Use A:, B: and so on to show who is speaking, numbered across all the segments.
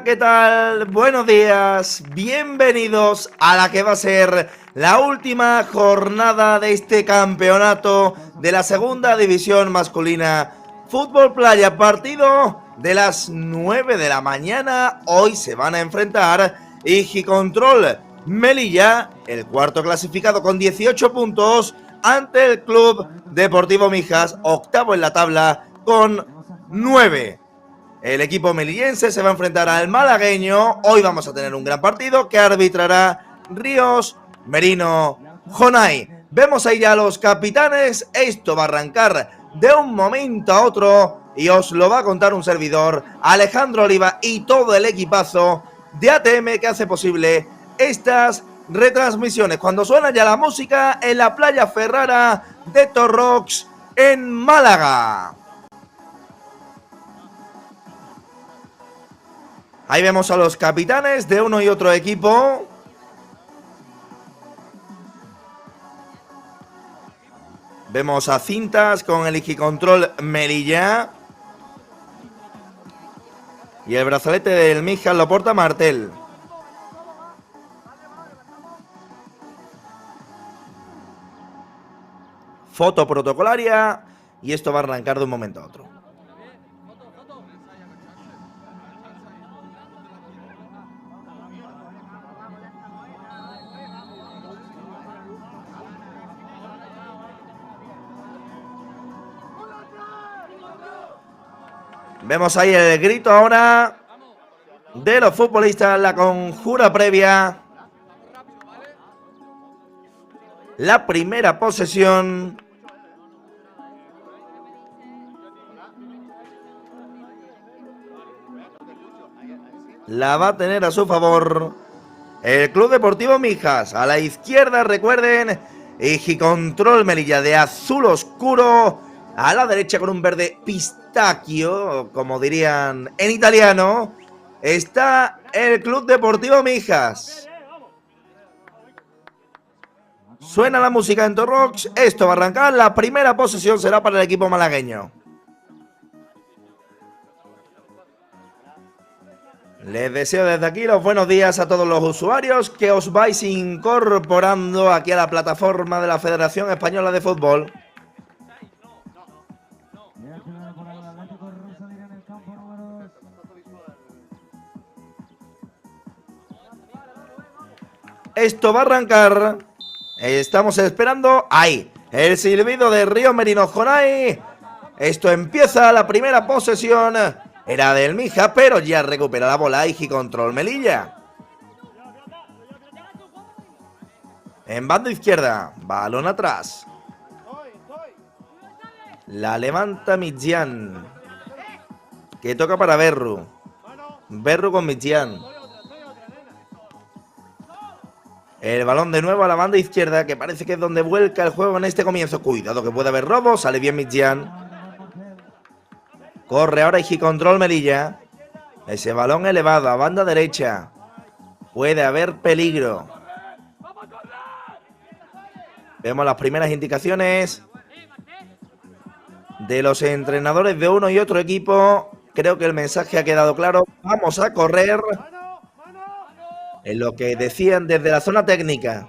A: Hola, ¿qué tal? Buenos días, bienvenidos a la que va a ser la última jornada de este campeonato de la segunda división masculina Fútbol Playa, partido de las 9 de la mañana. Hoy se van a enfrentar Igicontrol Melilla, el cuarto clasificado con 18 puntos, ante el Club Deportivo Mijas, octavo en la tabla con 9. El equipo melillense se va a enfrentar al malagueño. Hoy vamos a tener un gran partido que arbitrará Ríos Merino Jonay. Vemos ahí ya a los capitanes. Esto va a arrancar de un momento a otro y os lo va a contar un servidor, Alejandro Oliva, y todo el equipazo de ATM que hace posible estas retransmisiones. Cuando suena ya la música en la playa Ferrara de Torrox en Málaga. Ahí vemos a los capitanes de uno y otro equipo. Vemos a Cintas con el Igicontrol Melilla. Y el brazalete del Mijas lo porta Martel. Foto protocolaria. Y esto va a arrancar de un momento a otro. Vemos ahí el grito ahora de los futbolistas, la conjura previa. La primera posesión. La va a tener a su favor el Club Deportivo Mijas. A la izquierda, recuerden, Igicontrol Melilla de azul oscuro. A la derecha con un verde pistachio, como dirían en italiano, está el Club Deportivo Mijas. Suena la música en Torrox. Esto va a arrancar. La primera posesión será para el equipo malagueño. Les deseo desde aquí los buenos días a todos los usuarios que os vais incorporando aquí a la plataforma de la Federación Española de Fútbol. Esto va a arrancar. Estamos esperando. Ahí, el silbido de Ríos Merino Jonay. Esto empieza. La primera posesión era del Mija, pero ya recupera la bola Igicontrol Melilla. En banda izquierda, balón atrás. La levanta Midjian, que toca para Berru. Berru con Midjian. El balón de nuevo a la banda izquierda, que parece que es donde vuelca el juego en este comienzo. Cuidado que puede haber robo. Sale bien Midjian. Corre ahora Igicontrol Melilla. Ese balón elevado a banda derecha. Puede haber peligro. Vemos las primeras indicaciones de los entrenadores de uno y otro equipo. Creo que el mensaje ha quedado claro. Vamos a correr. En lo que decían desde la zona técnica.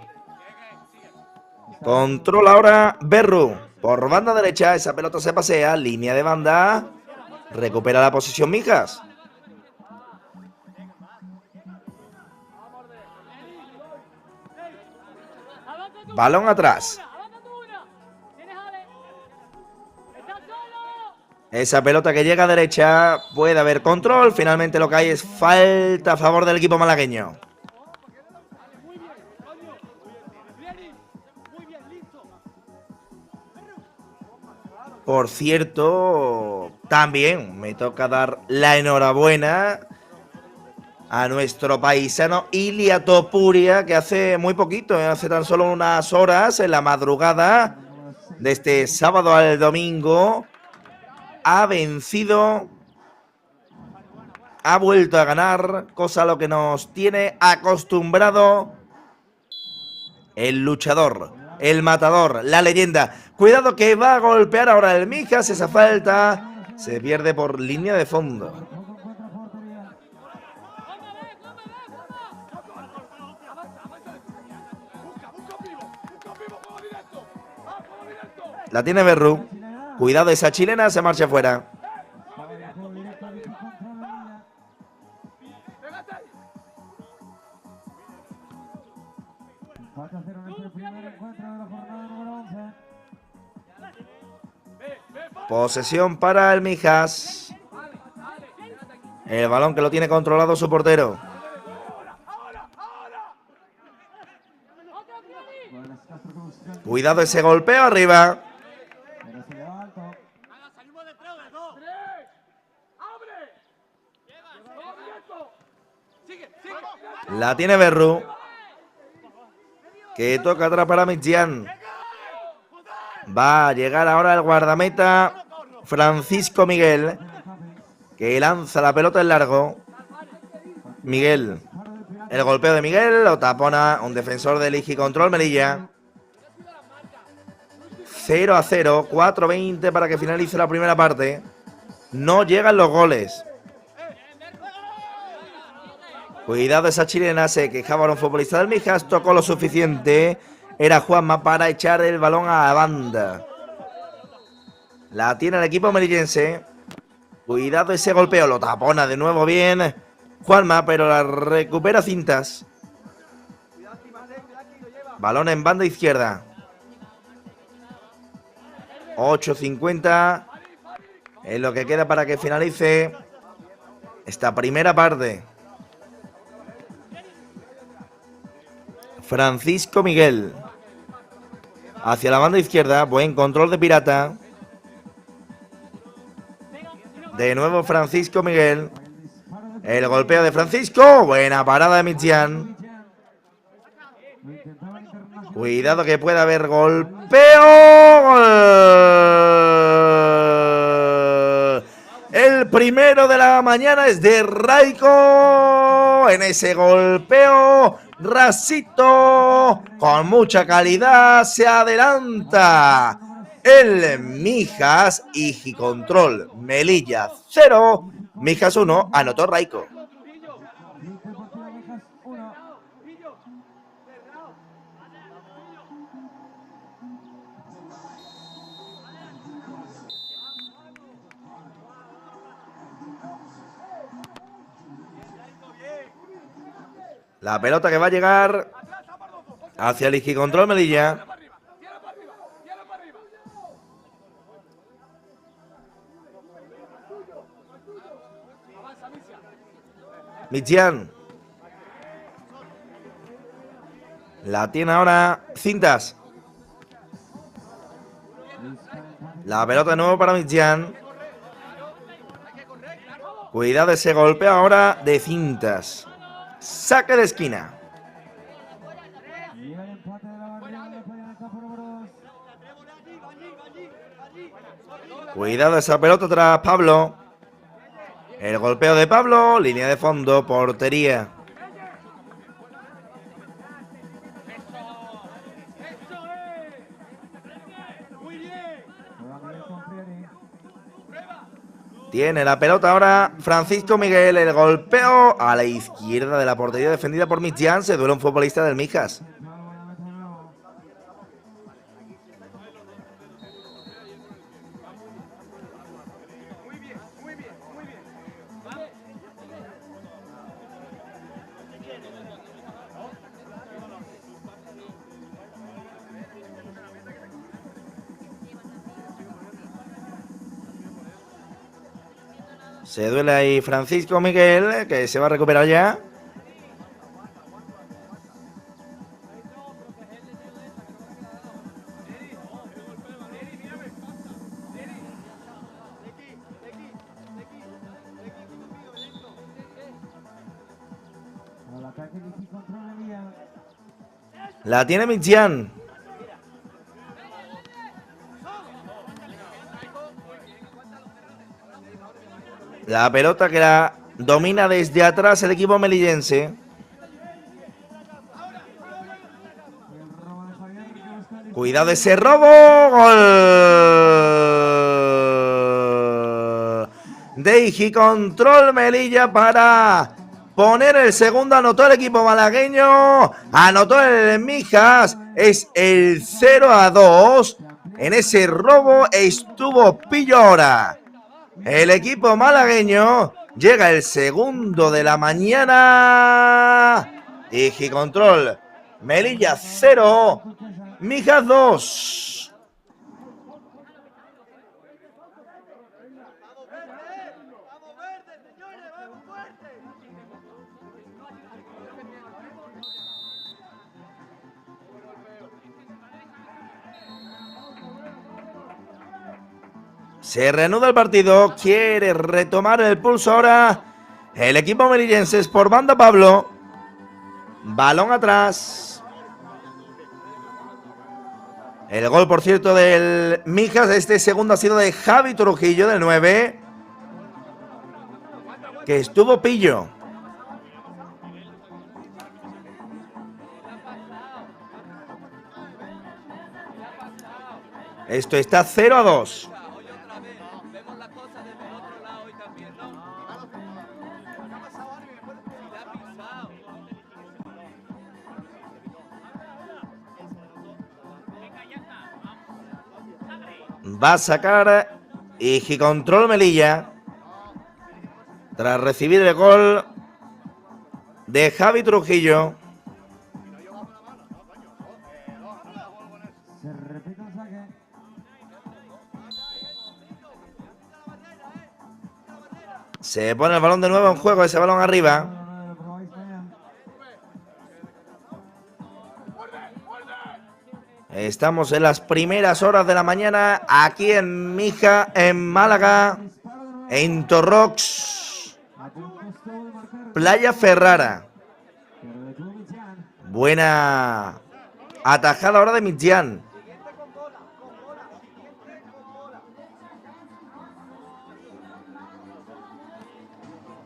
A: Controla ahora Berru. Por banda derecha, esa pelota se pasea. Línea de banda. Recupera la posición Mijas. Balón atrás. Esa pelota que llega a derecha. Puede haber control. Finalmente lo que hay es falta a favor del equipo malagueño. Por cierto, también me toca dar la enhorabuena a nuestro paisano Ilia Topuria, que hace muy poquito, hace tan solo unas horas, en la madrugada de este sábado al domingo, ha vencido, ha vuelto a ganar, cosa a lo que nos tiene acostumbrado el luchador, el matador, la leyenda. Cuidado que va a golpear ahora el Mijas. Esa falta se pierde por línea de fondo. La tiene Berru. Cuidado, esa chilena se marcha fuera. Posesión para el Mijas. El balón que lo tiene controlado su portero. Cuidado ese golpeo arriba. La tiene Berru. Que toca atrás para Midtján. Va a llegar ahora el guardameta Francisco Miguel, que lanza la pelota en largo. Miguel. El golpeo de Miguel lo tapona un defensor de Ligi Control Melilla. 0-0, 4-20 para que finalice la primera parte. No llegan los goles. Cuidado esa chilena, se quejaba un futbolista del Mijas, tocó lo suficiente. Era Juanma para echar el balón a la banda. La tiene el equipo melillense. Cuidado ese golpeo, lo tapona de nuevo bien Juanma, pero la recupera Cintas. Balón en banda izquierda. 8:50 es lo que queda para que finalice esta primera parte. Francisco Miguel hacia la banda izquierda, buen control de Pirata. De nuevo Francisco Miguel. El golpeo de Francisco, buena parada de Midtján. Cuidado que puede haber golpeo. ¡Gol! El primero de la mañana es de Raiko. En ese golpeo, rasito, con mucha calidad, se adelanta el Mijas. Igi Control Melilla 0, Mijas 1, anotó Raiko. La pelota que va a llegar hacia el Igi Control Melilla. Midtján. La tiene ahora Cintas. La pelota de nuevo para Midtján. Cuidado ese golpe ahora de Cintas. Saque de esquina. Cuidado esa pelota tras Pablo. El golpeo de Pablo, línea de fondo, portería. Tiene la pelota ahora Francisco Miguel, el golpeo a la izquierda de la portería defendida por Midtján. Se duele un futbolista del Mijas. Se duele ahí Francisco Miguel, que se va a recuperar ya. La tiene Midtján. La pelota que la domina desde atrás el equipo melillense. Cuidado ese robo. Gol de Igi Control Melilla para poner el segundo. Anotó el equipo malagueño. Anotó el Mijas. Es el 0-2. En ese robo estuvo Pillo ahora. El equipo malagueño llega el segundo de la mañana. Igicontrol, Melilla 0, Mijas 2. Se reanuda el partido, quiere retomar el pulso ahora el equipo melillense por banda Pablo. Balón atrás. El gol, por cierto, del Mijas, este segundo ha sido de Javi Trujillo, del 9. Que estuvo Pillo. Esto está 0-2. Va a sacar Igicontrol Melilla tras recibir el gol de Javi Trujillo. Se pone el balón de nuevo en juego, ese balón arriba. Estamos en las primeras horas de la mañana aquí en Mija, en Málaga, en Torrox, Playa Ferrara. Buena atajada ahora de Mitján.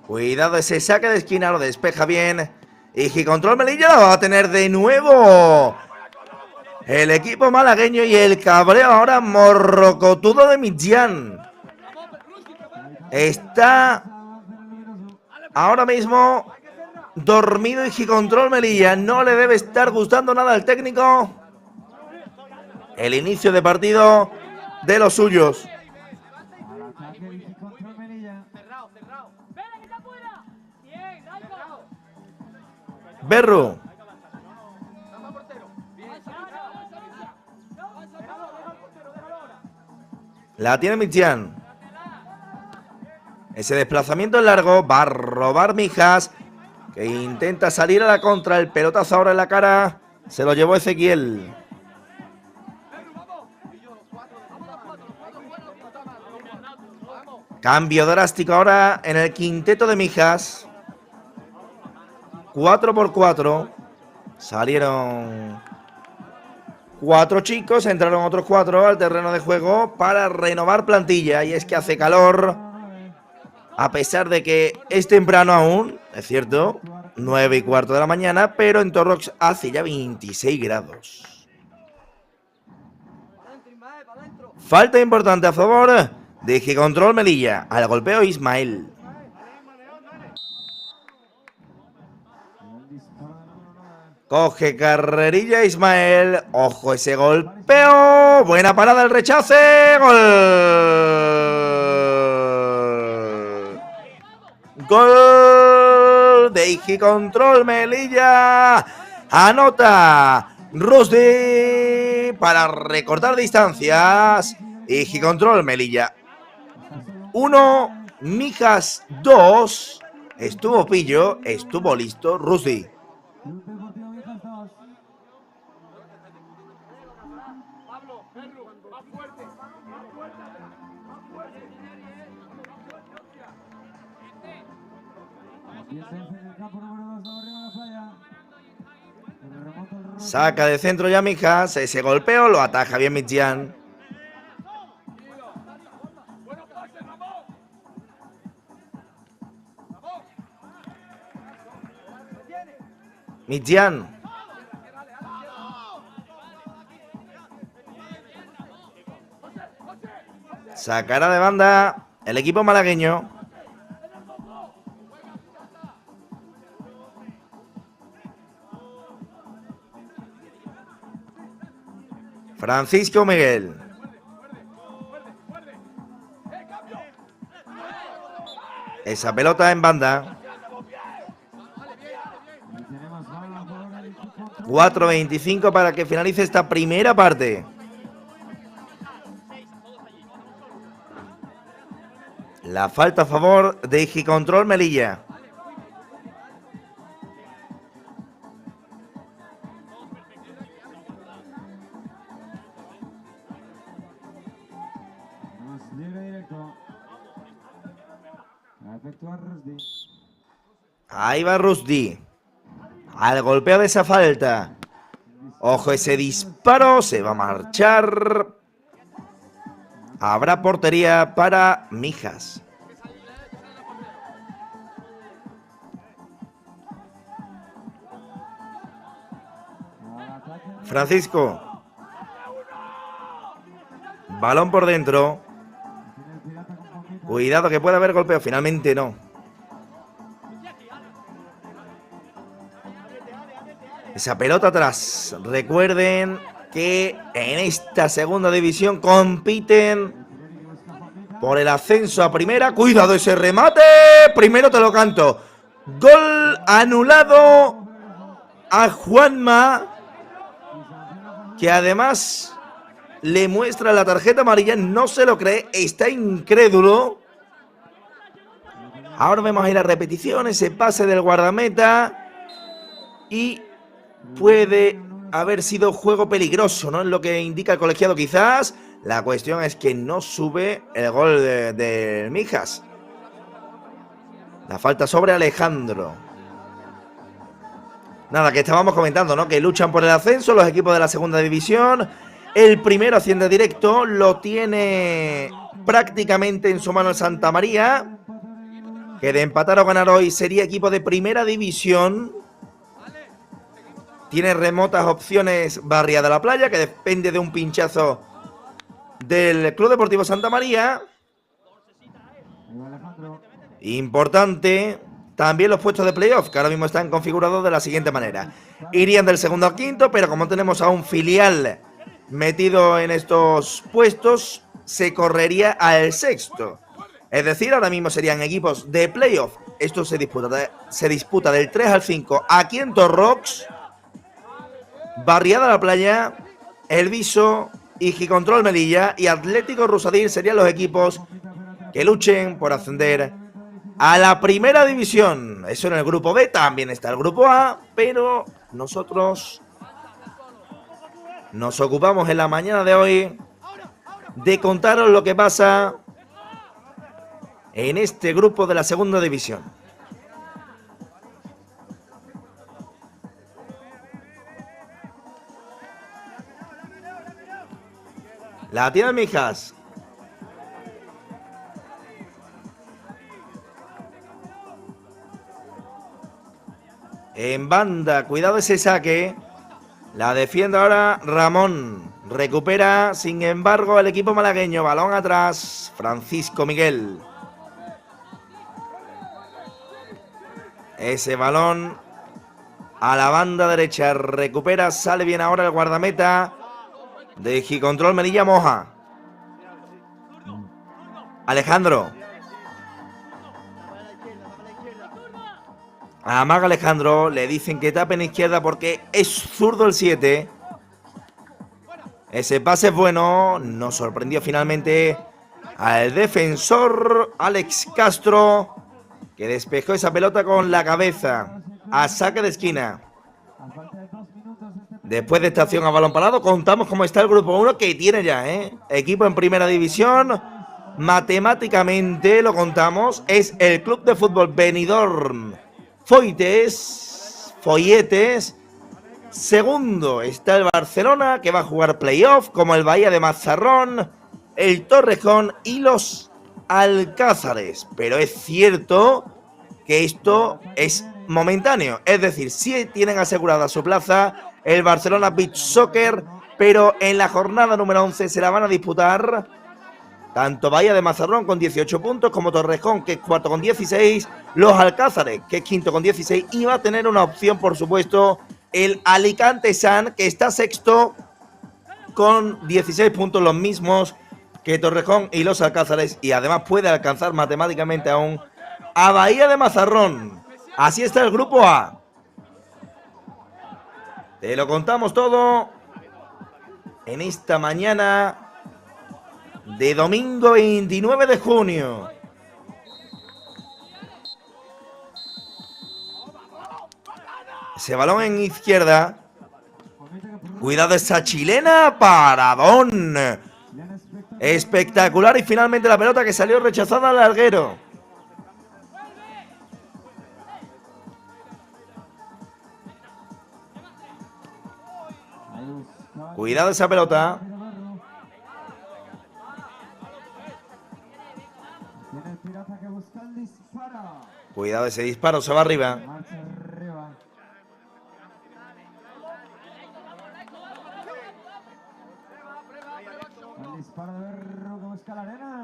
A: Cuidado ese saque de esquina, lo despeja bien. Igicontrol Melilla lo va a tener de nuevo el equipo malagueño y el cabreo ahora morrocotudo de Mitján. Está ahora mismo dormido Igicontrol Melilla. No le debe estar gustando nada al técnico el inicio de partido de los suyos. Berru. La tiene Mitján. Ese desplazamiento es largo. Va a robar Mijas, que intenta salir a la contra. El pelotazo ahora en la cara. Se lo llevó Ezequiel. Cambio drástico ahora en el quinteto de Mijas. 4x4. Salieron 4 chicos, entraron otros 4 al terreno de juego para renovar plantilla. Y es que hace calor, a pesar de que es temprano aún, es cierto, 9:15 de la mañana, pero en Torrox hace ya 26 grados. Falta importante a favor de Igicontrol Melilla. Al golpeo Ismael. Coge carrerilla Ismael. Ojo ese golpeo. Buena parada, el rechace. Gol. Gol de Igicontrol Melilla. Anota Rusdi para recortar distancias. Igicontrol Melilla 1, Mijas 2. Estuvo Pillo, estuvo listo Rusdi. Saca de centro ya Mijas. Ese golpeo lo ataja bien Mitján. Mitján. Sacará de banda el equipo malagueño. Francisco Miguel. Esa pelota en banda. 4:25 para que finalice esta primera parte. La falta a favor de Higicontrol Melilla. Ahí va Rusdi. Al golpeo de esa falta. Ojo ese disparo. Se va a marchar. Habrá portería para Mijas. Francisco. Balón por dentro. Cuidado que puede haber golpeo. Finalmente no. Esa pelota atrás. Recuerden que en esta segunda división compiten por el ascenso a primera. Cuidado ese remate. Primero te lo canto. Gol anulado a Juanma, que además le muestra la tarjeta amarilla. No se lo cree. Está incrédulo. Ahora vemos ahí la repetición. Ese pase del guardameta. Y puede haber sido juego peligroso, ¿no? Es lo que indica el colegiado quizás. La cuestión es que no sube el gol de Mijas. La falta sobre Alejandro. Nada, que estábamos comentando, ¿no? Que luchan por el ascenso los equipos de la segunda división. El primero asciende directo. Lo tiene prácticamente en su mano el Santa María, que de empatar o ganar hoy sería equipo de primera división. Tiene remotas opciones Barria de la Playa, que depende de un pinchazo del Club Deportivo Santa María. Importante también los puestos de playoff, que ahora mismo están configurados de la siguiente manera. Irían del segundo al quinto, pero como tenemos a un filial metido en estos puestos, se correría al sexto. Es decir, ahora mismo serían equipos de playoff. Esto se disputa del 3 al 5 aquí en Torrox. Barriada de la Playa, El Viso, Higicontrol Melilla y Atlético Rusadir serían los equipos que luchen por ascender a la primera división. Eso en el grupo B. También está el grupo A, pero nosotros nos ocupamos en la mañana de hoy de contaros lo que pasa en este grupo de la segunda división. La tiene Mijas. En banda, cuidado ese saque. La defiende ahora Ramón. Recupera, sin embargo, el equipo malagueño. Balón atrás, Francisco Miguel. Ese balón a la banda derecha. Recupera, sale bien ahora el guardameta de Higicontrol Melilla, Moja. Alejandro. Amaga Alejandro, le dicen que tape en izquierda porque es zurdo el 7. Ese pase es bueno, nos sorprendió finalmente al defensor Alex Castro, que despejó esa pelota con la cabeza a saque de esquina. Después de esta acción a balón parado, contamos cómo está el grupo 1 que tiene ya, equipo en primera división. Matemáticamente lo contamos, es el Club de Fútbol Benidorm Folletes. Segundo está el Barcelona, que va a jugar playoff, como el Bahía de Mazarrón, el Torrejón y los Alcázares. Pero es cierto que esto es momentáneo, es decir, sí tienen asegurada su plaza el Barcelona Beach Soccer, pero en la jornada número 11 se la van a disputar tanto Bahía de Mazarrón con 18 puntos como Torrejón, que es cuarto con 16, los Alcázares, que es quinto con 16, y va a tener una opción, por supuesto, el Alicante San, que está sexto con 16 puntos, los mismos que Torrejón y los Alcázares, y además puede alcanzar matemáticamente aún a Bahía de Mazarrón. Así está el grupo A. Te lo contamos todo en esta mañana de domingo 29 de junio. Ese balón en izquierda. Cuidado esa chilena. Paradón. Espectacular y finalmente la pelota que salió rechazada al larguero. Cuidado esa pelota. Cuidado ese disparo, se va arriba.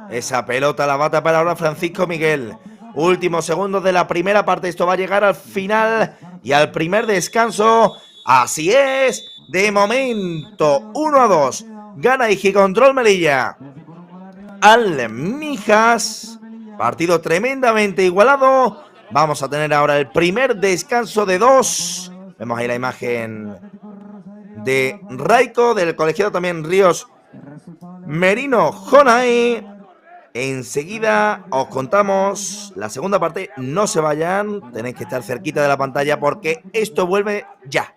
A: Esa pelota la va a tapar ahora Francisco Miguel. Últimos segundos de la primera parte. Esto va a llegar al final y al primer descanso. Así es. De momento, 1-2. Gana Igicontrol Melilla al Mijas. Partido tremendamente igualado. Vamos a tener ahora el primer descanso de 2. Vemos ahí la imagen de Raico, del colegiado también Ríos Merino Jonay. Enseguida os contamos la segunda parte. No se vayan, tenéis que estar cerquita de la pantalla porque esto vuelve ya.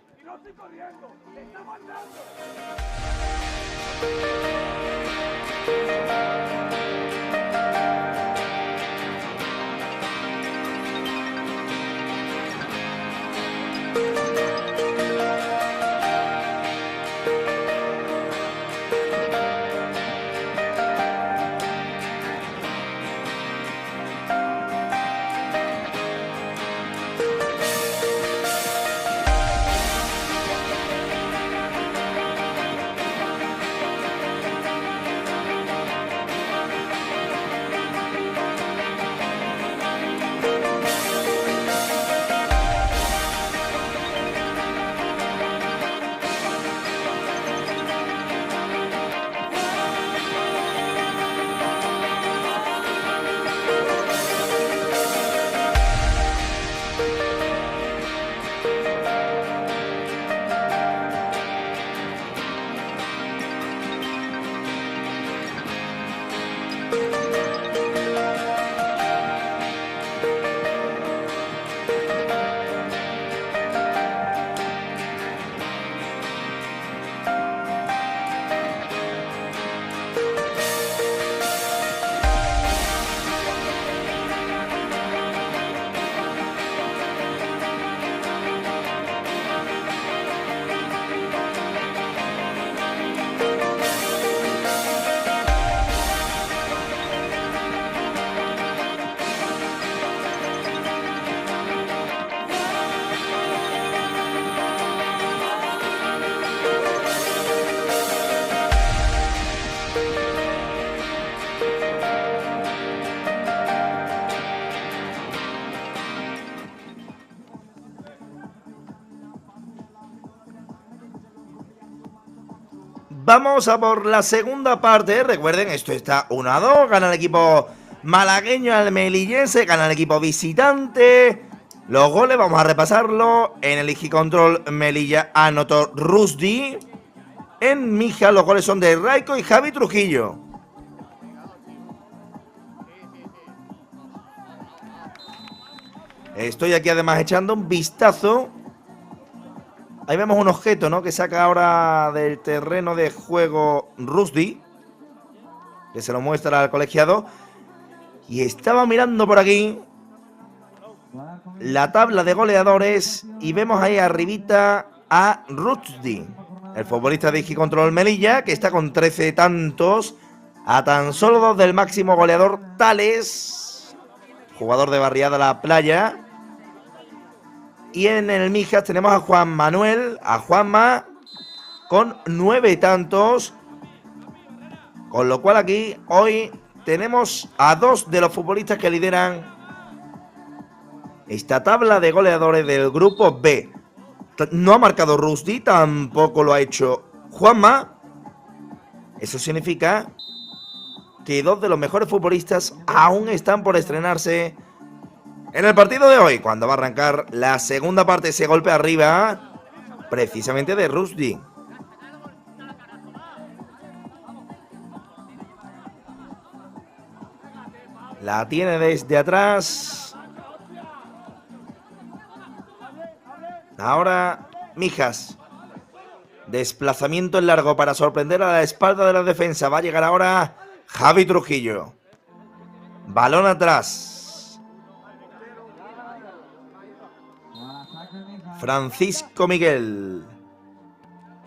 A: Vamos a por la segunda parte. Recuerden, esto está 1-2. Gana el equipo malagueño al melillense. Gana el equipo visitante. Los goles vamos a repasarlo. En el Igicontrol Melilla anotó Rusdi. En Mijas los goles son de Raico y Javi Trujillo. Estoy aquí además echando un vistazo. Ahí vemos un objeto, ¿no?, que saca ahora del terreno de juego Rusdi, que se lo muestra al colegiado. Y estaba mirando por aquí la tabla de goleadores y vemos ahí arribita a Rusdi, el futbolista de Igicontrol Melilla, que está con 13 tantos, a tan solo 2 del máximo goleador Tales, jugador de Barriada La Playa. Y en el Mijas tenemos a Juan Manuel, a Juanma, con 9 tantos. Con lo cual aquí hoy tenemos a 2 de los futbolistas que lideran esta tabla de goleadores del grupo B. No ha marcado Rusdi, tampoco lo ha hecho Juanma. Eso significa que 2 de los mejores futbolistas aún están por estrenarse en el partido de hoy, cuando va a arrancar la segunda parte. Ese golpe arriba, precisamente de Rushdie. La tiene desde atrás. Ahora Mijas. Desplazamiento en largo para sorprender a la espalda de la defensa. Va a llegar ahora Javi Trujillo. Balón atrás. Francisco Miguel.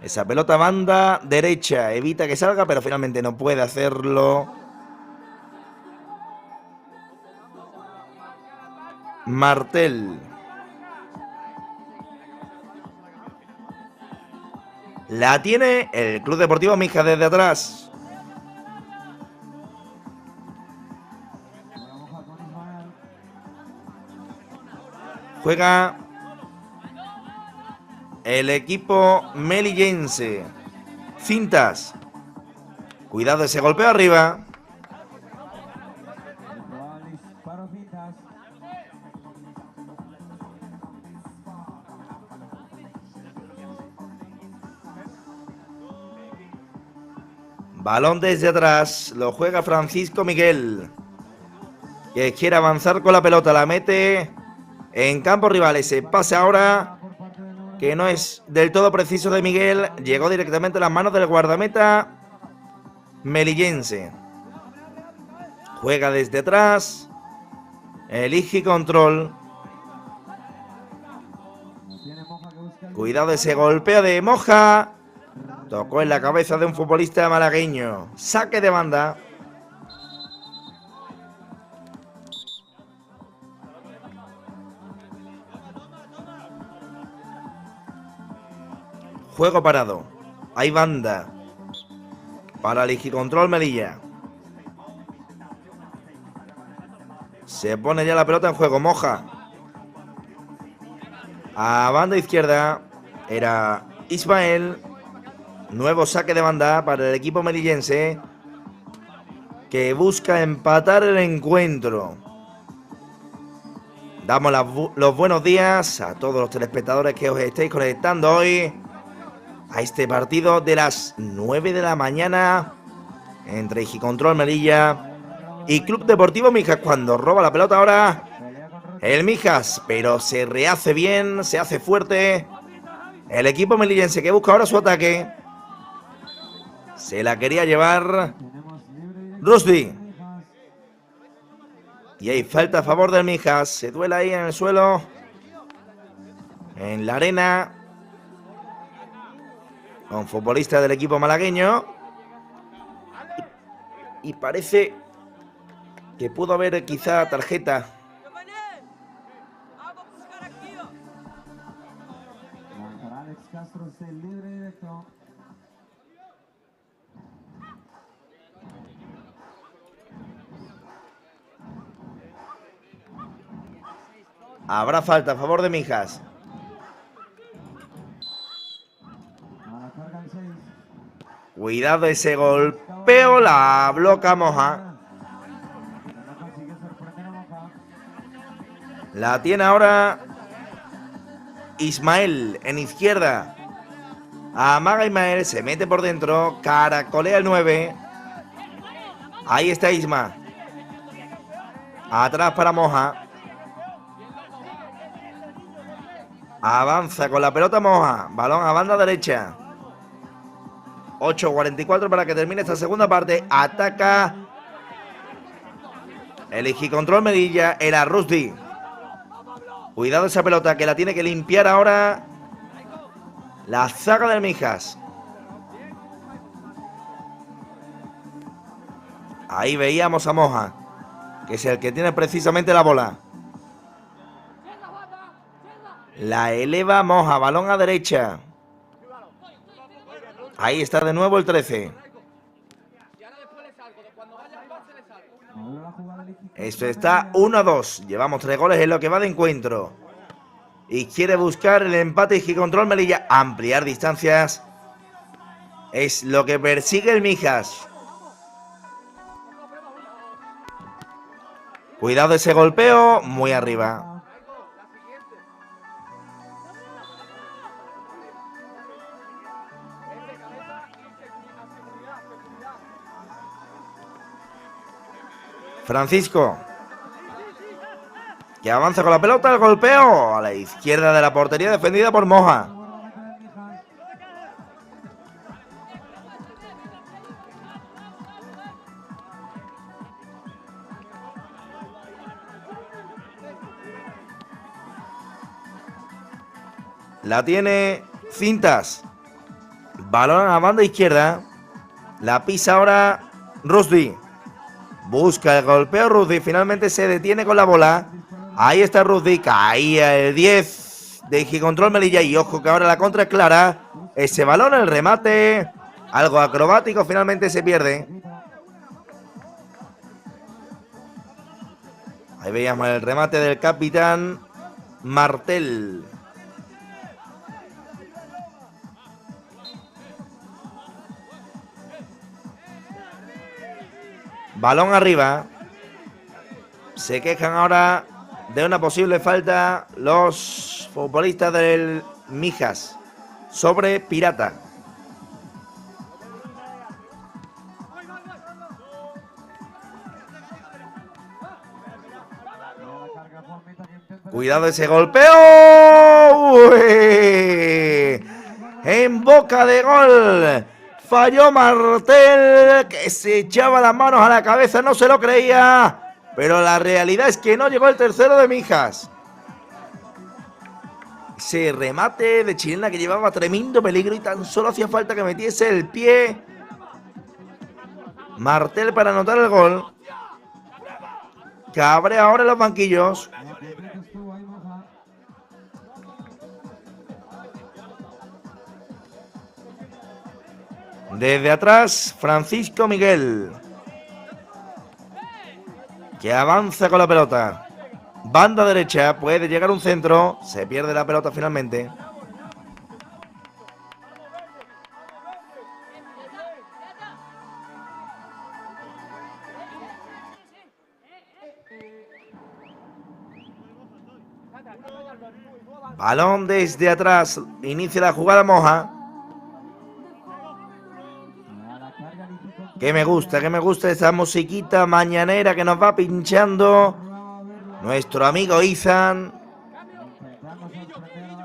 A: Esa pelota banda derecha. Evita que salga, pero finalmente no puede hacerlo. Martel. La tiene el Club Deportivo Mijas desde atrás. Juega el equipo melillense. Cintas. Cuidado ese golpeo arriba. Balón desde atrás. Lo juega Francisco Miguel, que quiere avanzar con la pelota. La mete en campo rival. Ese pase ahora, que no es del todo preciso de Miguel, llegó directamente a las manos del guardameta melillense. Juega desde atrás. Elige control. Cuidado ese golpeo de Moja. Tocó en la cabeza de un futbolista malagueño. Saque de banda. Juego parado. Hay banda para el Igicontrol Melilla. Se pone ya la pelota en juego. Moja. A banda izquierda era Ismael. Nuevo saque de banda para el equipo melillense, que busca empatar el encuentro. Damos los buenos días a todos los telespectadores que os estéis conectando hoy a este partido de las 9 de la mañana entre Igicontrol Melilla y Club Deportivo Mijas. Cuando roba la pelota ahora el Mijas, pero se rehace bien, se hace fuerte el equipo melillense, que busca ahora su ataque. Se la quería llevar Rushdie. Y hay falta a favor del Mijas. Se duela ahí en el suelo, en la arena, con futbolista del equipo malagueño. Y parece que pudo haber quizá tarjeta. Habrá falta a favor de Mijas. Cuidado ese golpeo. La bloca Moja. La tiene ahora Ismael en izquierda. Amaga Ismael. Se mete por dentro. Caracolea el 9. Ahí está Isma. Atrás para Moja. Avanza con la pelota Moja. Balón a banda derecha. 8:44 para que termine esta segunda parte. Ataca el Igicontrol Melilla. Era Rushdie. Cuidado esa pelota, que la tiene que limpiar ahora la zaga del Mijas. Ahí veíamos a Moja, que es el que tiene precisamente la bola. La eleva Moja, balón a derecha. Ahí está de nuevo el 13. Esto está 1-2. Llevamos 3 goles en lo que va de encuentro. Y quiere buscar el empate Igicontrol Melilla. Ampliar distancias es lo que persigue el Mijas. Cuidado ese golpeo, muy arriba. Francisco, que avanza con la pelota, el golpeo a la izquierda de la portería defendida por Moja. La tiene Cintas. Balón a la banda izquierda. La pisa ahora Rusdi. Busca el golpeo Rusdi. Finalmente se detiene con la bola. Ahí está Rusdi. Caía el 10 de Igicontrol Melilla. Y ojo que ahora la contra es clara. Ese balón, el remate. Algo acrobático. Finalmente se pierde. Ahí veíamos el remate del capitán Martel. Balón arriba. Se quejan ahora de una posible falta los futbolistas del Mijas sobre Pirata. Cuidado ese golpeo. ¡Uy! En boca de gol. Falló Martel, que se echaba las manos a la cabeza, no se lo creía. Pero la realidad es que no llegó el tercero de Mijas. Ese remate de Chilena que llevaba tremendo peligro y tan solo hacía falta que metiese el pie Martel para anotar el gol. Cabrea ahora en los banquillos. Desde atrás, Francisco Miguel, que avanza con la pelota. Banda derecha, puede llegar un centro. Se pierde la pelota finalmente. Balón desde atrás. Inicia la jugada Moja. Que me gusta esa musiquita mañanera que nos va pinchando nuestro amigo Izan.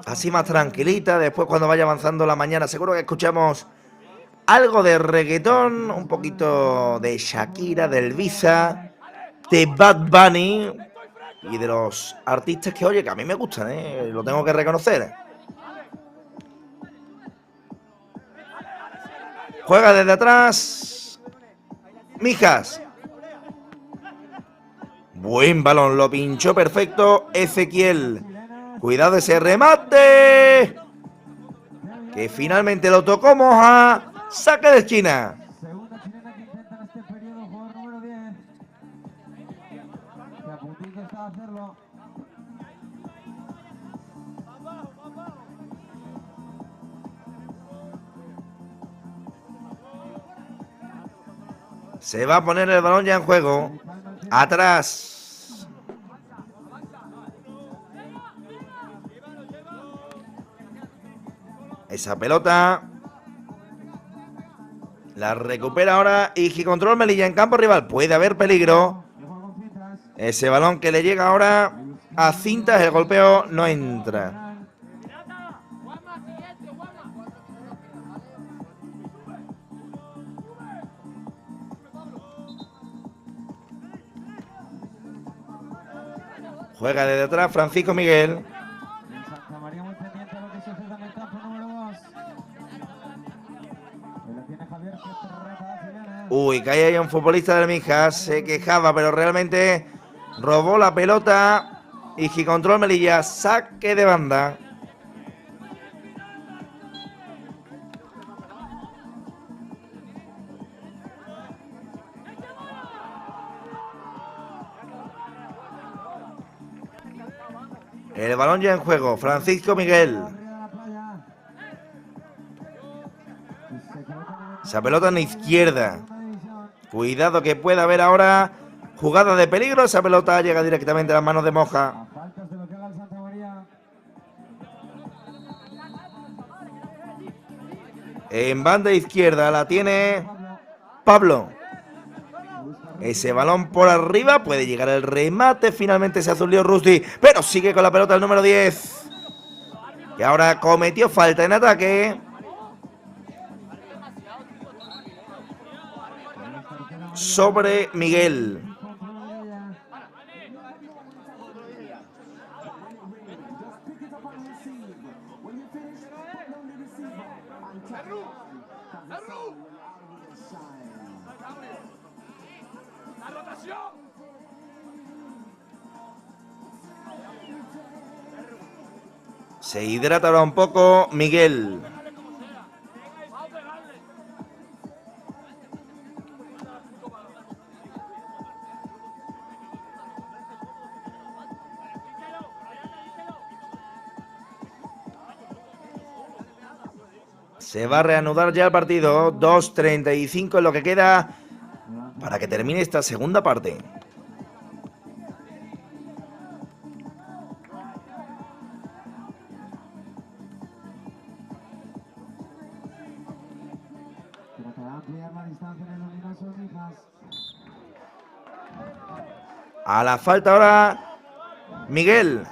A: Así más tranquilita. Después cuando vaya avanzando la mañana seguro que escuchamos algo de reggaetón, un poquito de Shakira, del Visa, de Bad Bunny y de los artistas que, oye, que a mí me gustan, lo tengo que reconocer. Juega desde atrás Mijas. Buen balón, lo pinchó perfecto Ezequiel. Cuidado ese remate, que finalmente lo tocó Moja. Saque de esquina. Se va a poner el balón ya en juego. Atrás. Esa pelota la recupera ahora Igicontrol Melilla en campo rival. Puede haber peligro. Ese balón que le llega ahora a Cintas. El golpeo no entra. Juega desde atrás Francisco Miguel. Uy, cae ahí un futbolista del Mijas. Se quejaba, pero realmente robó la pelota. Igicontrol Melilla. Saque de banda. El balón ya en juego. Francisco Miguel. Esa pelota en la izquierda. Cuidado que puede haber ahora jugada de peligro. Esa pelota llega directamente a las manos de Moja. En banda izquierda la tiene Pablo. Ese balón por arriba, puede llegar el remate. Finalmente se azulió Rusty, pero sigue con la pelota el número 10. Y ahora cometió falta en ataque. Sobre Miguel. Se hidrata ahora un poco Miguel. Se va a reanudar ya el partido. 2:35 es lo que queda para que termine esta segunda parte. A la falta ahora Miguel.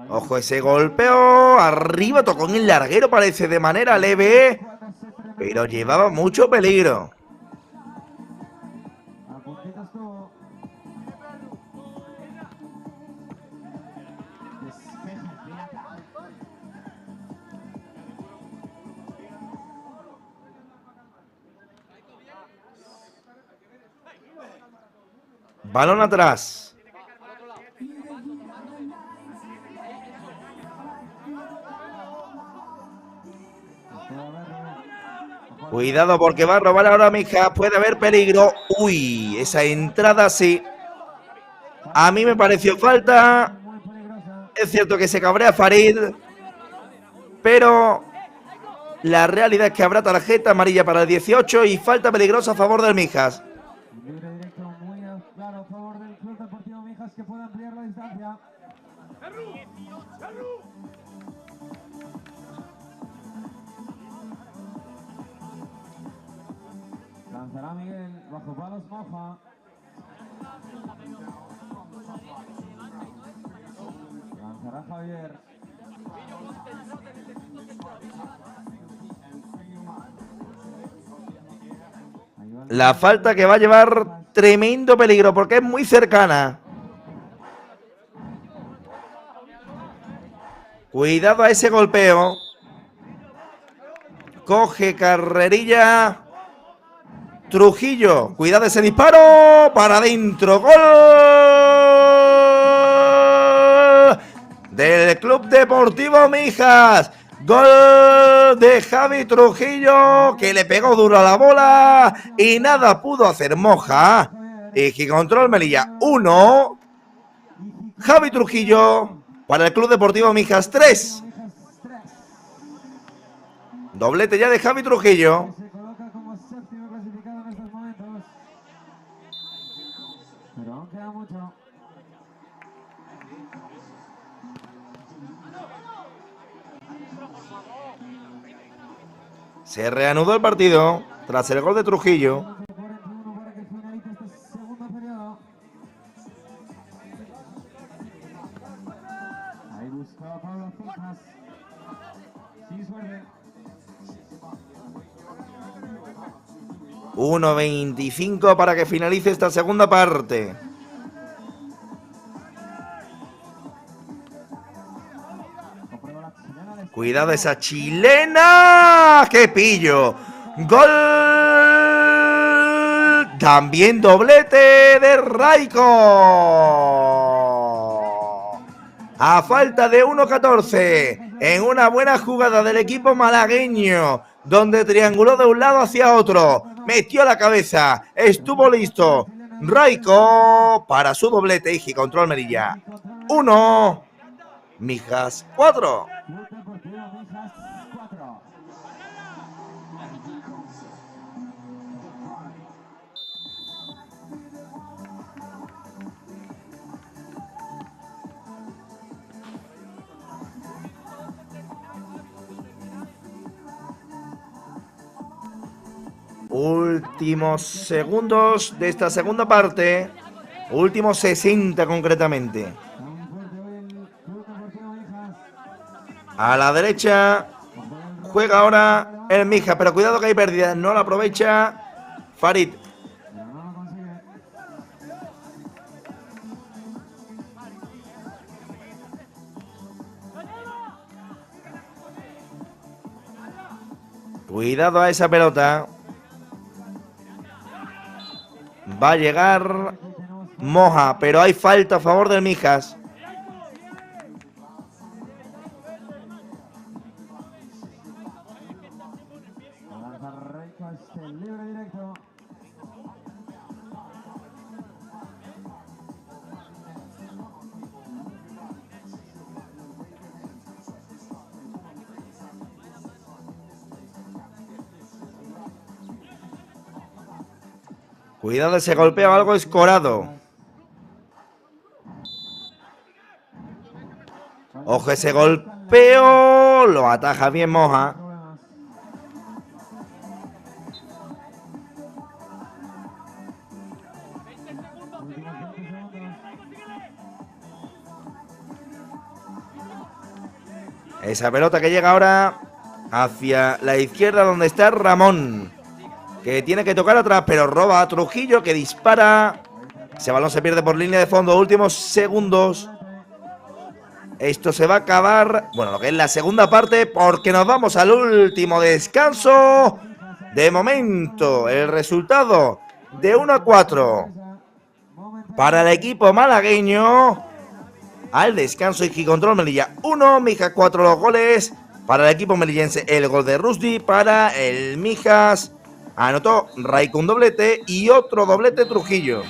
A: Ojo ese golpeo. Arriba tocó en el larguero, parece de manera leve, pero llevaba mucho peligro. Balón atrás. Cuidado porque va a robar ahora Mijas. Puede haber peligro. Uy, esa entrada sí. A mí me pareció falta. Es cierto que se cabrea Farid, pero la realidad es que habrá tarjeta amarilla para el 18 y falta peligrosa a favor del Mijas.
B: Lanzará Miguel, bajo palos Moja. Lanzará Javier.
A: La falta que va a llevar tremendo peligro porque es muy cercana. Cuidado a ese golpeo. Coge carrerilla Trujillo. Cuidado ese disparo. Para adentro. Gol del Club Deportivo Mijas. Gol de Javi Trujillo, que le pegó duro a la bola y nada pudo hacer Moja. Y control Melilla 1. Javi Trujillo para el Club Deportivo Mijas 3. Doblete ya de Javi Trujillo.
B: Se coloca como séptimo clasificado en estos momentos. Pero aún queda mucho.
A: Se reanudó el partido tras el gol de Trujillo.
B: 41 para que finalice este segundo periodo. Ahí buscaba Pablo Fijas. Sin suerte.
A: 1:25 para que finalice esta segunda parte. Cuidado esa chilena. ¡Qué pillo! ¡Gol! También doblete de Raico. A falta de 1:14. En una buena jugada del equipo malagueño, donde trianguló de un lado hacia otro. Metió la cabeza. Estuvo listo. Raico para su doblete y control Melilla. 1. Mijas 4.
B: Club Deportivo Mijas 4.
A: Últimos segundos de esta segunda parte. Últimos 60 concretamente. A la derecha juega ahora el Mijas, pero cuidado que hay pérdida. No la aprovecha Farid. Cuidado a esa pelota. Va a llegar Moja, pero hay falta a favor del Mijas. Cuidado, ese golpeo algo escorado. Ojo ese golpeo. Lo ataja bien Moja. Esa pelota que llega ahora hacia la izquierda donde está Ramón, que tiene que tocar atrás, pero roba a Trujillo, que dispara. Ese balón se pierde por línea de fondo. Últimos segundos. Esto se va a acabar, bueno, lo que es la segunda parte, porque nos vamos al último descanso. De momento, el resultado de 1-4 para el equipo malagueño. Al descanso, Ijicontrol Melilla 1, Mijas 4 los goles. Para el equipo melillense, el gol de Rusdi. Para el Mijas anotó Raico un doblete y otro doblete Trujillo.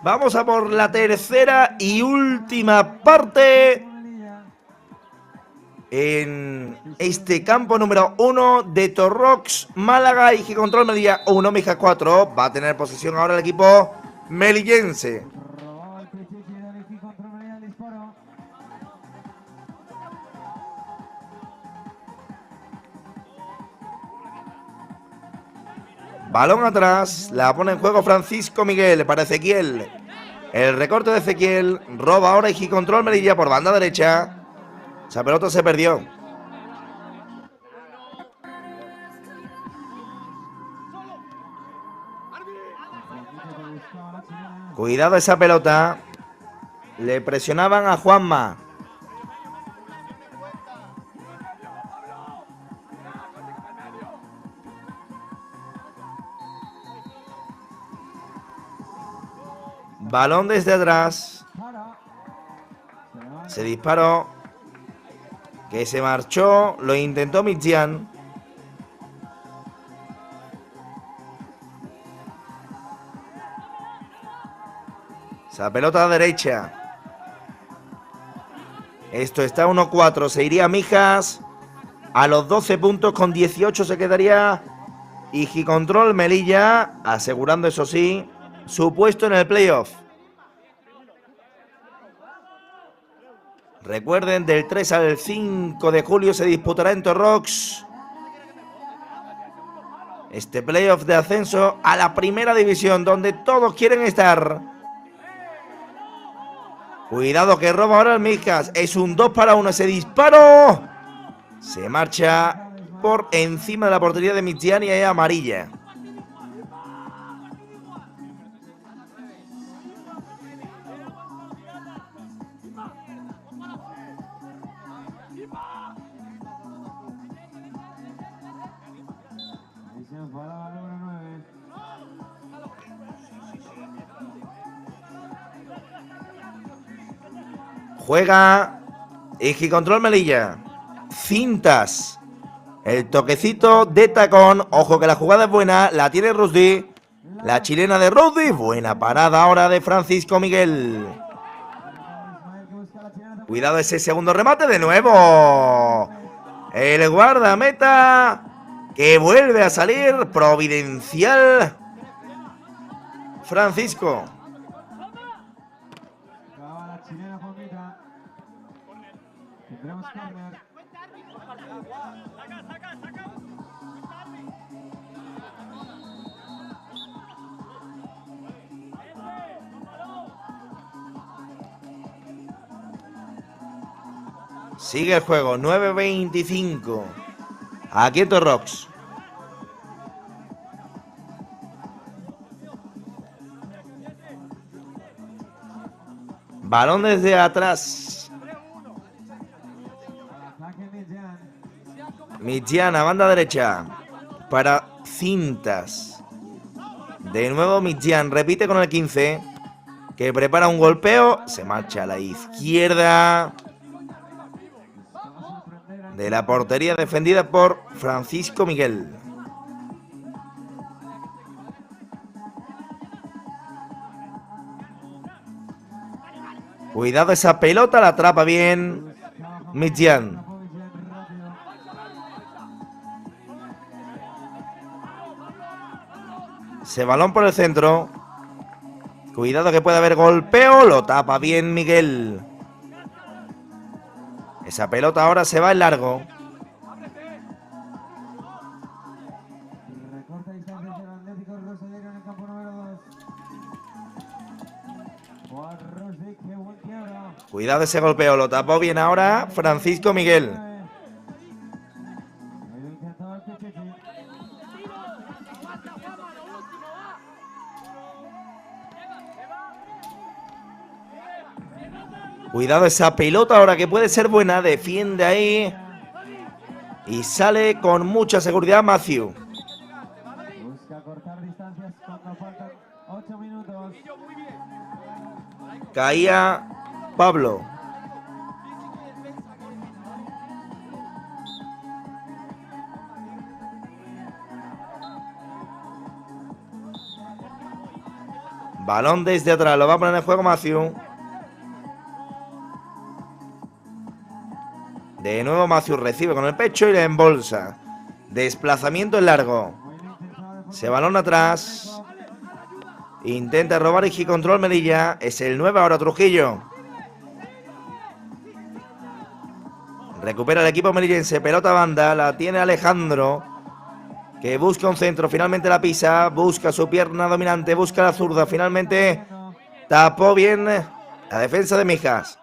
A: Vamos a por la tercera y última parte en este campo número 1 de Torrox, Málaga. Ijicontrol Melilla 1, Mijas 4. Va a tener posesión ahora el equipo melillense. Balón atrás, la pone en juego Francisco Miguel para Ezequiel. El recorte de Ezequiel, roba ahora y control Melilla por banda derecha. Esa pelota se perdió. Cuidado esa pelota. Le presionaban a Juanma. Balón desde atrás. Se disparó. Que se marchó. Lo intentó Midtján. Esa pelota a la derecha. Esto está 1-4. Se iría Mijas a los 12 puntos. Con 18 se quedaría Igicontrol Melilla, asegurando, eso sí, su puesto en el playoff. Recuerden, del 3 al 5 de julio se disputará en Torrox este playoff de ascenso a la primera división, donde todos quieren estar. Cuidado que roba ahora el Mijas. Es un 2-1 ese disparo. Se marcha por encima de la portería de Midtján y hay amarilla. Juega Igicontrol Melilla. Cintas. El toquecito de tacón. Ojo que la jugada es buena. La tiene Rusdi. La chilena de Rusdi. Buena parada ahora de Francisco Miguel. Cuidado ese segundo remate de nuevo. El guardameta que vuelve a salir. Providencial. Francisco. Sigue el juego, 9-25. Aquí en Torrox. Balón desde atrás. Midtján a banda derecha. Para Cintas. De nuevo Midtján. Repite con el 15. Que prepara un golpeo. Se marcha a la izquierda de la portería, defendida por Francisco Miguel. Cuidado esa pelota, la atrapa bien Midtján. Ese balón por el centro. Cuidado que puede haber golpeo, lo tapa bien Miguel. Esa pelota ahora se va en largo. Cuidado ese golpeo, lo tapó bien ahora Francisco Miguel. Cuidado esa pelota ahora que puede ser buena. Defiende ahí. Y sale con mucha seguridad Matthew.
B: Busca cortar distancias cuando faltan 8 minutos.
A: Caía Pablo. Balón desde atrás. Lo va a poner en juego Matthew. De nuevo Matthew recibe con el pecho y la embolsa. Desplazamiento en largo. Se balón atrás. Intenta robar y control Melilla. Es el 9 ahora Trujillo. Recupera el equipo melillense. Pelota banda. La tiene Alejandro. que busca un centro, finalmente la pisa, busca su pierna dominante, busca la zurda, finalmente tapó bien la defensa de Mijas.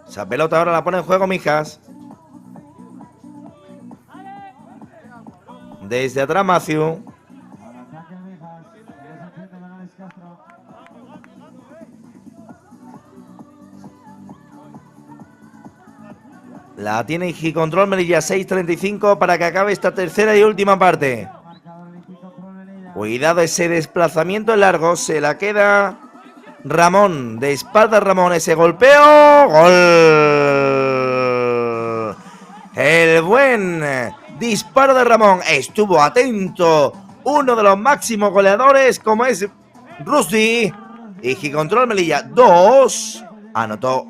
A: Esa pelota ahora la pone en juego Mijas. Desde atrás Matthew. La tiene y control Melilla, 6:35 para que acabe esta tercera y última parte. Cuidado ese desplazamiento largo, se la queda Ramón, de espalda Ramón, ese golpeo, gol. El buen disparo de Ramón, estuvo atento uno de los máximos goleadores como es Rusty. Y control Melilla, 2, anotó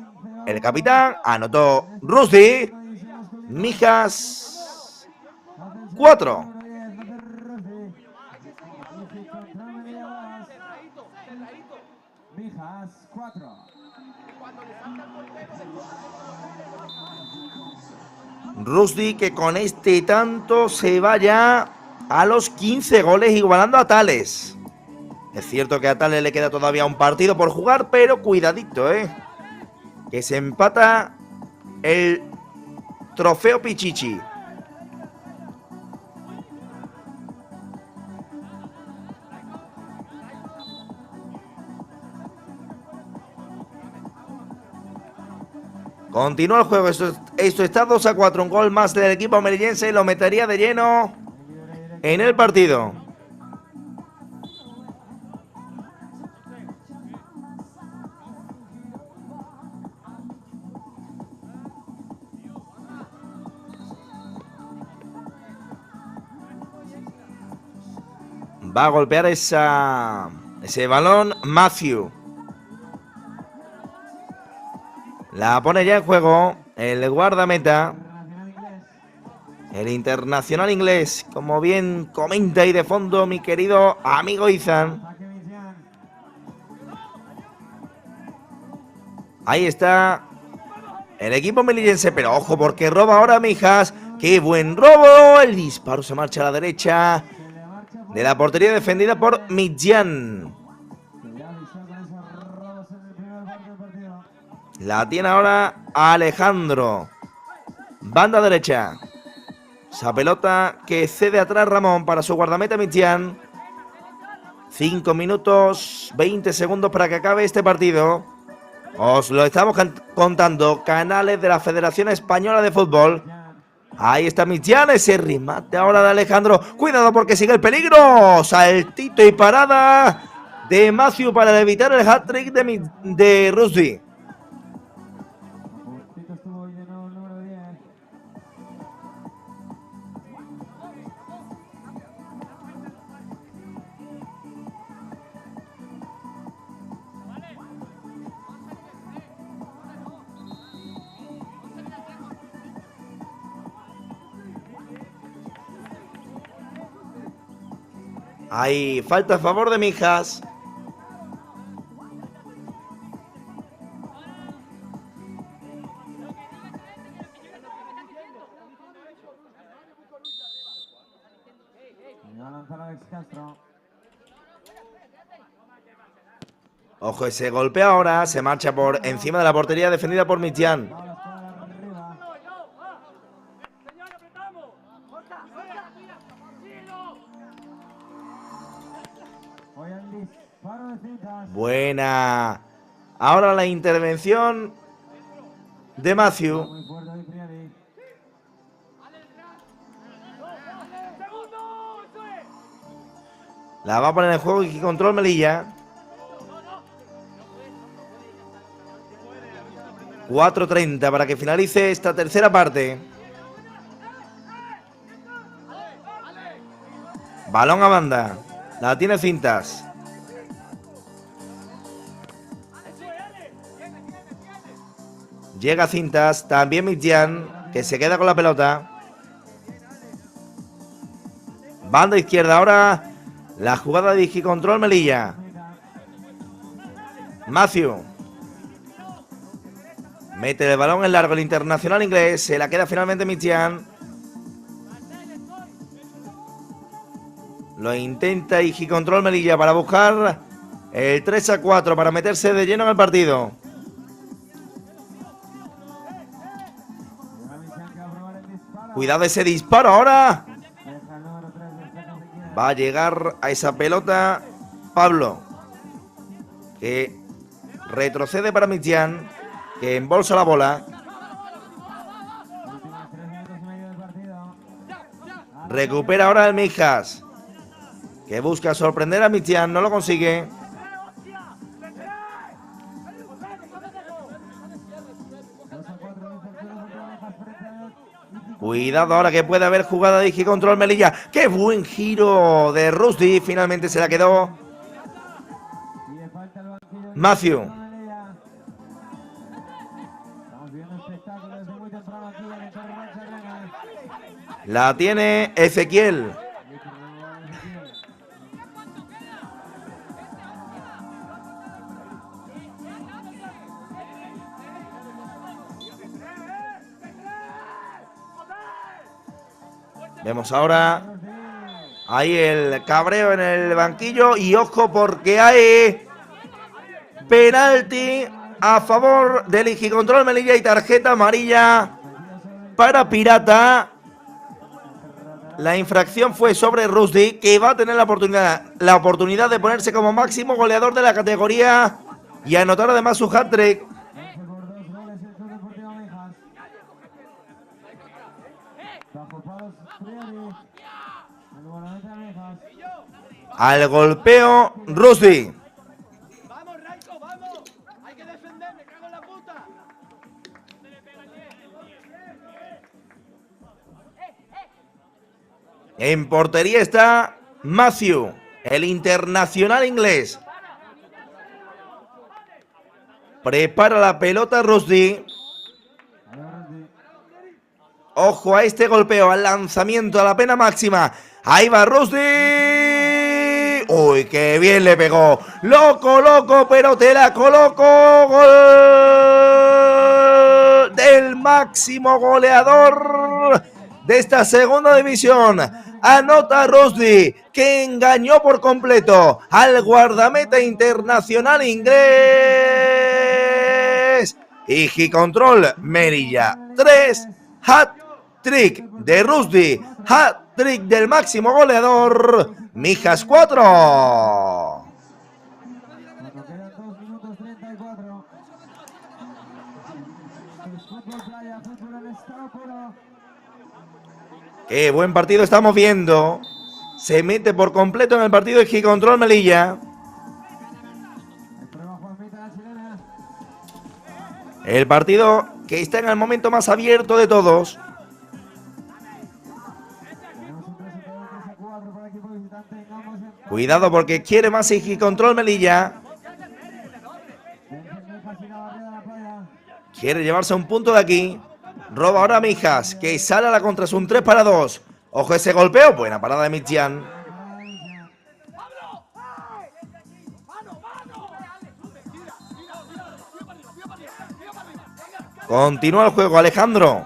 A: el capitán, anotó Rusty. Mijas, 4.
B: Mijas, 4.
A: Rusty que con este tanto se va ya a los 15 goles, igualando a Tales. Es cierto que a Tales le queda todavía un partido por jugar, pero cuidadito, que se empata el trofeo Pichichi. Continúa el juego, esto está 2-4, un gol más del equipo melillense y lo metería de lleno en el partido. Va a golpear ese balón Matthew. La pone ya en juego el guardameta, el internacional inglés, como bien comenta ahí de fondo mi querido amigo Izan. Ahí está el equipo melillense, pero ojo porque roba ahora Mijas. ¡Qué buen robo! El disparo se marcha a la derecha de la portería defendida por Midjan. La tiene ahora Alejandro. Banda derecha. Esa pelota que cede atrás Ramón para su guardameta Midjan. 5 minutos 20 segundos para que acabe este partido. Os lo estamos contando. Canales de la Federación Española de Fútbol. Ahí está Midjan, ese remate ahora de Alejandro. Cuidado porque sigue el peligro. Saltito y parada de Matthew para evitar el hat-trick de Rusty. Hay falta a favor de Mijas. Ojo, ese golpe ahora se marcha por encima de la portería defendida por Midjan. Buena. Ahora la intervención de Matthew. La va a poner en juego y control Melilla. 4:30 para que finalice esta tercera parte. Balón a banda. La tiene Cintas. Llega Cintas. También Midjan. que se queda con la pelota. Banda izquierda ahora. La jugada de Digicontrol Melilla. Matthew. Mete el balón en largo el internacional inglés. Se la queda finalmente Michian. Lo intenta Digicontrol Melilla para buscar el 3-4 para meterse de lleno en el partido. Cuidado ese disparo ahora. Va a llegar a esa pelota Pablo, que retrocede para Michian, que embolsa la bola. Recupera ahora el Mijas, que busca sorprender a Michian, no lo consigue. Cuidado ahora que puede haber jugada de Digicontrol Melilla. ¡Qué buen giro de Rusty! Finalmente se la quedó Matthew. La tiene Ezequiel. Vemos ahora ahí el cabreo en el banquillo y ojo porque hay penalti a favor del Digicontrol Melilla y tarjeta amarilla para Pirata. La infracción fue sobre Rusty, que va a tener la oportunidad de ponerse como máximo goleador de la categoría y anotar además su hat-trick. Al golpeo Rusty.
C: Vamos, Raico, vamos. Hay que defender, me cago en la puta.
A: En portería está Matthew, el internacional inglés. Prepara la pelota Rusty. Ojo a este golpeo, al lanzamiento, a la pena máxima. Ahí va Rusty. Uy, qué bien le pegó. Loco, loco, pero te la coloco. Gol del máximo goleador de esta segunda división. Anota Rusty, que engañó por completo al guardameta internacional inglés. Y Digicontrol Melilla 3, hat-trick de Rusty, hat-trick del máximo goleador, Mijas 4.
B: Cuando quedan 2 minutos 34. Fútbol playa, fútbol en estado puro.
A: Qué buen partido estamos viendo. Se mete por completo en el partido de Digicontrol Melilla. El partido que está en el momento más abierto de todos. Cuidado porque quiere más Digicontrol Melilla. Quiere llevarse un punto de aquí. Roba ahora Mijas, que sale a la contra, es un 3-2. Ojo ese golpeo, buena parada de Michian. Continúa el juego, Alejandro.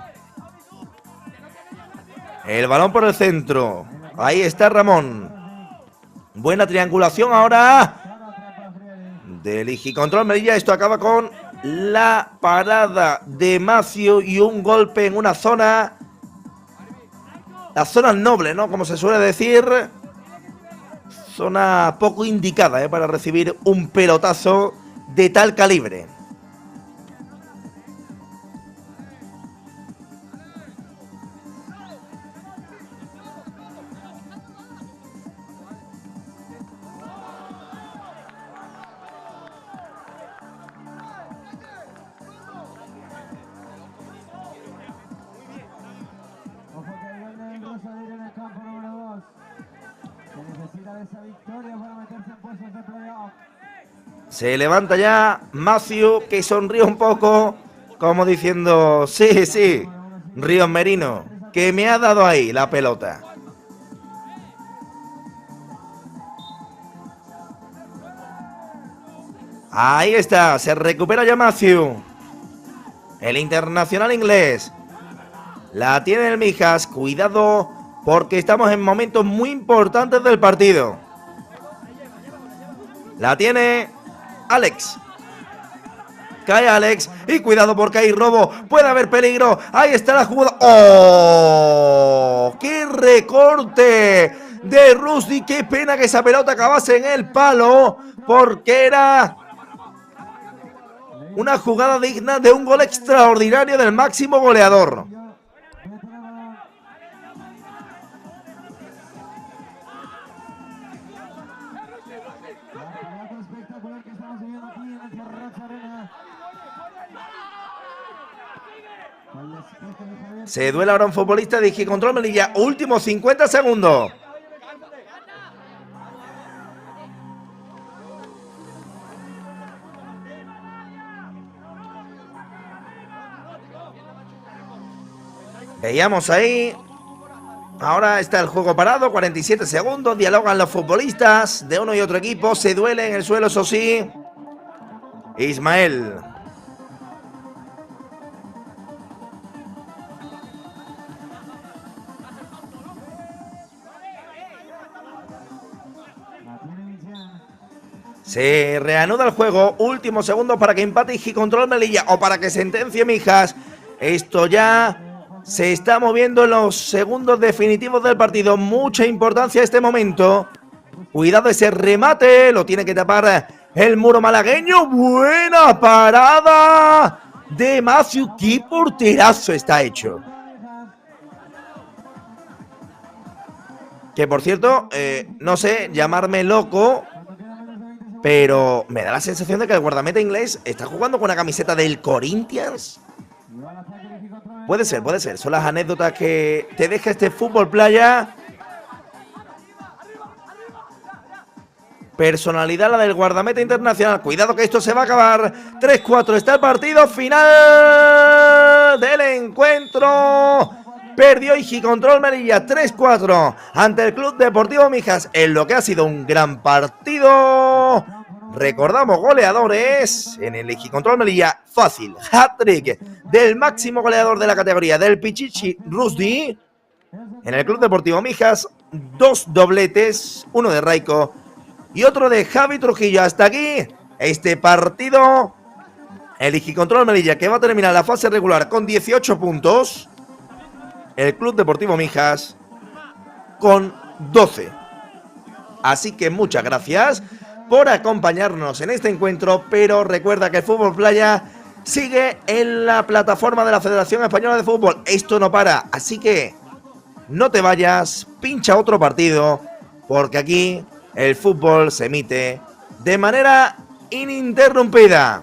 A: El balón por el centro. Ahí está Ramón. Buena triangulación ahora del Digicontrol Melilla. Esto acaba con la parada de Macio y un golpe en una zona, la zona noble, ¿no? Como se suele decir, zona poco indicada, para recibir un pelotazo de tal calibre. Se levanta ya Matthew, que sonríe un poco, como diciendo, sí, sí, Ríos Merino, que me ha dado ahí la pelota. Ahí está, se recupera ya Matthew. El internacional inglés. La tiene el Mijas, cuidado porque estamos en momentos muy importantes del partido. La tiene Alex. Cae Alex y cuidado porque hay robo, puede haber peligro. Ahí está la jugada. ¡Oh! ¡Qué recorte de Rusty! ¡Qué pena que esa pelota acabase en el palo! Porque era una jugada digna de un gol extraordinario del máximo goleador. Se duela ahora un futbolista de Gicontrol Melilla. Últimos 50 segundos. Veíamos ahí. Ahora está el juego parado, 47 segundos. Dialogan los futbolistas de uno y otro equipo. Se duele en el suelo, eso sí. Ismael. Se reanuda el juego. Últimos segundos para que empate Gicontrol Melilla o para que sentencie Mijas. Esto ya se está moviendo en los segundos definitivos del partido. Mucha importancia este momento. Cuidado ese remate. Lo tiene que tapar el muro malagueño. Buena parada de Matthew. Qué porterazo está hecho. Que por cierto, no sé, llamarme loco, pero me da la sensación de que el guardameta inglés está jugando con una camiseta del Corinthians. Puede ser. Son las anécdotas que te deja este fútbol playa. Personalidad la del guardameta internacional. Cuidado que esto se va a acabar. 3-4 está el partido final del encuentro. Perdió Gicontrol Melilla 3-4 ante el Club Deportivo Mijas en lo que ha sido un gran partido. Recordamos goleadores en el Gicontrol Melilla, fácil, hat-trick del máximo goleador de la categoría, del Pichichi Rusty. En el Club Deportivo Mijas, 2 dobletes, uno de Raico y otro de Javi Trujillo. Hasta aquí este partido. El Gicontrol Melilla, que va a terminar la fase regular con 18 puntos. El Club Deportivo Mijas con 12. Así que muchas gracias por acompañarnos en este encuentro, pero recuerda que el fútbol playa sigue en la plataforma de la Federación Española de Fútbol. Esto no para, así que no te vayas, pincha otro partido, porque aquí el fútbol se emite de manera ininterrumpida.